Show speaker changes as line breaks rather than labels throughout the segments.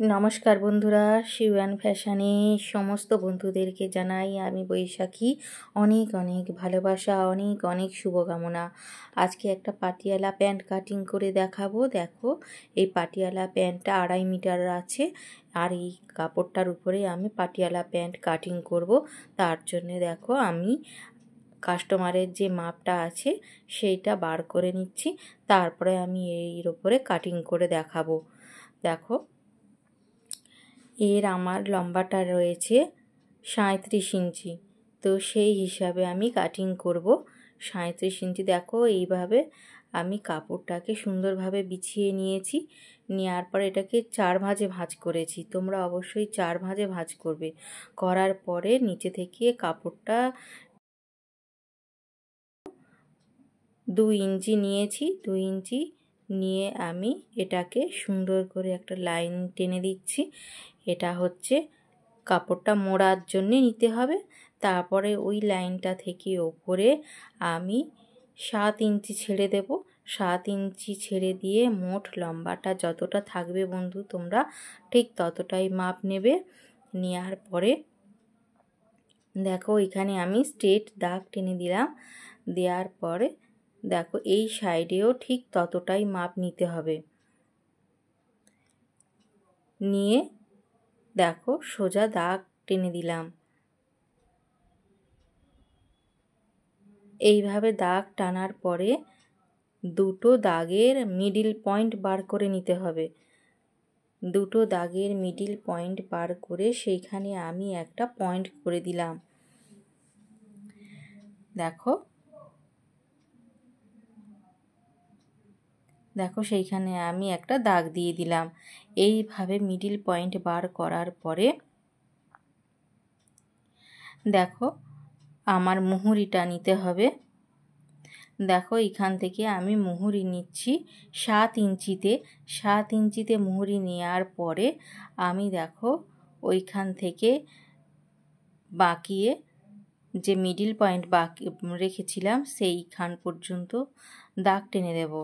নমস্কার বন্ধুরা, শিওয়ান ফ্যাশনে সমস্ত বন্ধুদেরকে জানাই আমি বৈশাখী অনেক অনেক ভালোবাসা, অনেক অনেক শুভকামনা। আজকে একটা পাটিয়ালা প্যান্ট কাটিং করে দেখাবো। দেখো, এই পাটিয়ালা প্যান্টটা 2.5 মিটার আছে, আর এই কাপড়টার উপরে আমি পাটিয়ালা প্যান্ট কাটিং করব। তার জন্যে দেখো আমি কাস্টমারের যে মাপটা আছে সেইটা বার করে নিচ্ছি, তারপরে আমি এর উপরে কাটিং করে দেখাবো। দেখো, এর আমার লম্বাটা রয়েছে 37 ইঞ্চি, তো সেই হিসাবে আমি কাটিং করব 37 ইঞ্চি। দেখো, এইভাবে আমি কাপড়টাকে সুন্দরভাবে বিছিয়ে নিয়েছি। নেওয়ার পর এটাকে 4 ভাঁজে ভাঁজ করেছি। তোমরা অবশ্যই 4 ভাঁজে ভাঁজ করবে। করার পরে নিচে থেকে কাপড়টা 2 ইঞ্চি নিয়েছি। 2 ইঞ্চি নিয়ে আমি এটাকে সুন্দর করে একটা লাইন টেনে দিচ্ছি। এটা হচ্ছে কাপড়টা মোড়ার জন্যে নিতে হবে। তারপরে ওই লাইনটা থেকে ওপরে আমি 7 ইঞ্চি ছেড়ে দেব। 7 ইঞ্চি ছেড়ে দিয়ে মোট লম্বাটা যতটা থাকবে বন্ধু, তোমরা ঠিক ততটাই মাপ নেবে। নেওয়ার পরে দেখো, এখানে আমি স্ট্রেট দাগ টেনে দিলাম। দেওয়ার পরে দেখো, এই সাইডেও ঠিক ততটাই মাপ নিতে হবে। নিয়ে দেখো, সোজা দাগ টেনে দিলাম। এইভাবে দাগ টানার পরে দুটো দাগের মিডিল পয়েন্ট বার করে নিতে হবে। দুটো দাগের মিডিল পয়েন্ট বার করে সেইখানে আমি একটা পয়েন্ট করে দিলাম। দেখো দেখো সেইখানে আমি একটা দাগ দিয়ে দিলাম। এইভাবে মিডিল পয়েন্ট বার করার পরে দেখো, আমার মুহুরিটা নিতে হবে। দেখো, এখান থেকে আমি মুহুরি নিচ্ছি 7 ইঞ্চিতে। 7 ইঞ্চিতে মুহুরি নেওয়ার পরে আমি দেখো ওইখান থেকে বাঁকিয়ে যে মিডিল পয়েন্ট বাকি রেখেছিলাম সেইখান পর্যন্ত দাগ টেনে দেব।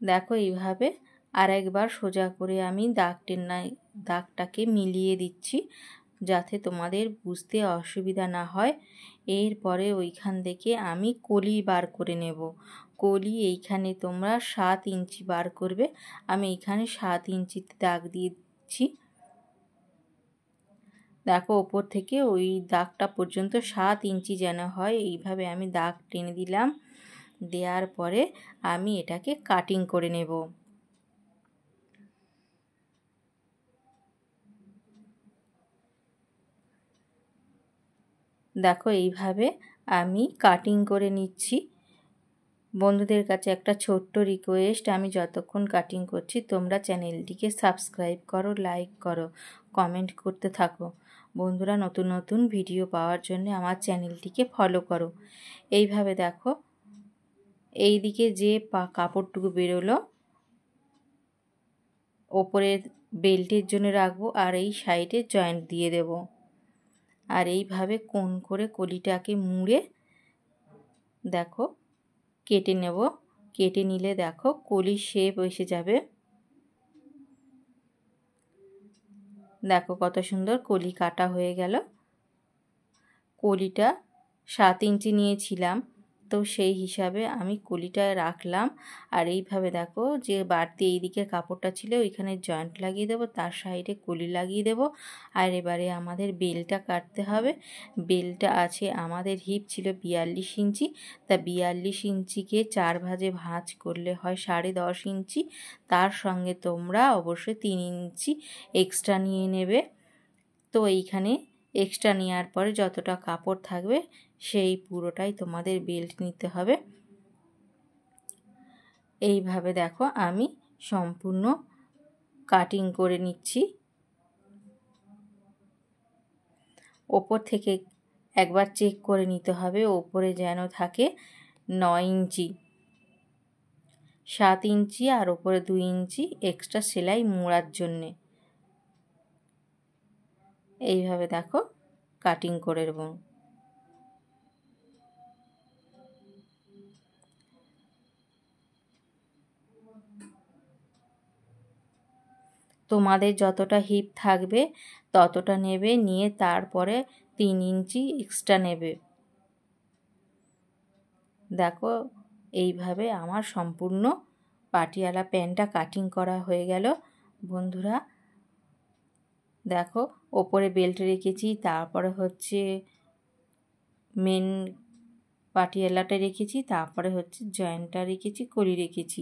দেখো, এইভাবে আরেকবার সোজা করে আমি দাগটাকে মিলিয়ে দিচ্ছি, যাতে তোমাদের বুঝতে অসুবিধা না হয়। এরপরে ওইখান থেকে আমি কলি বার করে নেব। কলি এইখানে তোমরা 7 ইঞ্চি বার করবে। আমি এইখানে 7 ইঞ্চিতে দাগ দিয়ে দিচ্ছি। দেখো, ওপর থেকে ওই দাগটা পর্যন্ত 7 ইঞ্চি যেন হয়, এইভাবে আমি দাগ টেনে দিলাম। দেওয়ার পরে আমি এটাকে কাটিং করে নেব। দেখো, এইভাবে আমি কাটিং করে নিচ্ছি। বন্ধুদের কাছে একটা ছোট্ট রিকোয়েস্ট, আমি যতক্ষণ কাটিং করছি তোমরা চ্যানেলটিকে সাবস্ক্রাইব করো, লাইক করো, কমেন্ট করতে থাকো। বন্ধুরা, নতুন নতুন ভিডিও পাওয়ার জন্য আমার চ্যানেলটিকে ফলো করো। এইভাবে দেখো, এই দিকে যে কাপড়টুকু বেরোলো ওপরের বেল্টের জন্য রাখবো, আর এই সাইডে জয়েন্ট দিয়ে দেব। আর এইভাবে কোণ করে কলিটাকে মুড়ে দেখো কেটে নেব। কেটে নিলে দেখো কলির শেপ এসে যাবে। দেখো কত সুন্দর কলি কাটা হয়ে গেল। কলিটা 7 ইঞ্চি নিয়েছিলাম, তো সেই হিসাবে আমি কলিটা রাখলাম। আর এইভাবে দেখো, যে বাড়তি এই দিকে কাপড়টা ছিল ওইখানে জয়েন্ট লাগিয়ে দেবো, তার সাইডে কলি লাগিয়ে দেব। আর এবারে আমাদের বেলটা কাটতে হবে। বেলটা আছে, আমাদের হিপ ছিল 42 ইঞ্চি, তা 42 ইঞ্চিকে 4 ভাঁজে ভাঁজ করলে হয় 10.5 ইঞ্চি। তার সঙ্গে তোমরা অবশ্যই 3 ইঞ্চি এক্সট্রা নিয়ে নেবে। তো এইখানে এক্সট্রা নেওয়ার পরে যতটা কাপড় থাকবে সেই পুরোটাই তোমাদের বেল্ট নিতে হবে। এইভাবে দেখো আমি সম্পূর্ণ কাটিং করে নিচ্ছি। ওপর থেকে একবার চেক করে নিতে হবে, ওপরে যেন থাকে 9 ইঞ্চি। 7 ইঞ্চি আর ওপরে 2 ইঞ্চি এক্সট্রা সেলাই মোড়ার জন্যে। এইভাবে দেখো কাটিং করে দেব। তোমাদের যতটা হিপ থাকবে ততটা নেবে, নিয়ে তারপরে 3 ইঞ্চি এক্সট্রা নেবে। দেখো এইভাবে আমার সম্পূর্ণ পাটিয়ালা প্যান্টটা কাটিং করা হয়ে গেল বন্ধুরা। দেখো ওপরে বেল্ট রেখেছি, তারপরে হচ্ছে মেন পাটিয়ালাটা রেখেছি, তারপরে হচ্ছে জয়েন্টটা রেখেছি, কলি রেখেছি।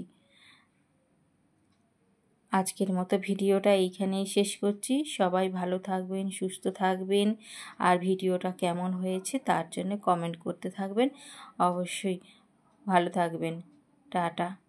আজকের মতো ভিডিওটা এইখানেই শেষ করছি। সবাই ভালো থাকবেন, সুস্থ থাকবেন, আর ভিডিওটা কেমন হয়েছে তার জন্য কমেন্ট করতে থাকবেন। অবশ্যই ভালো থাকবেন। টাটা।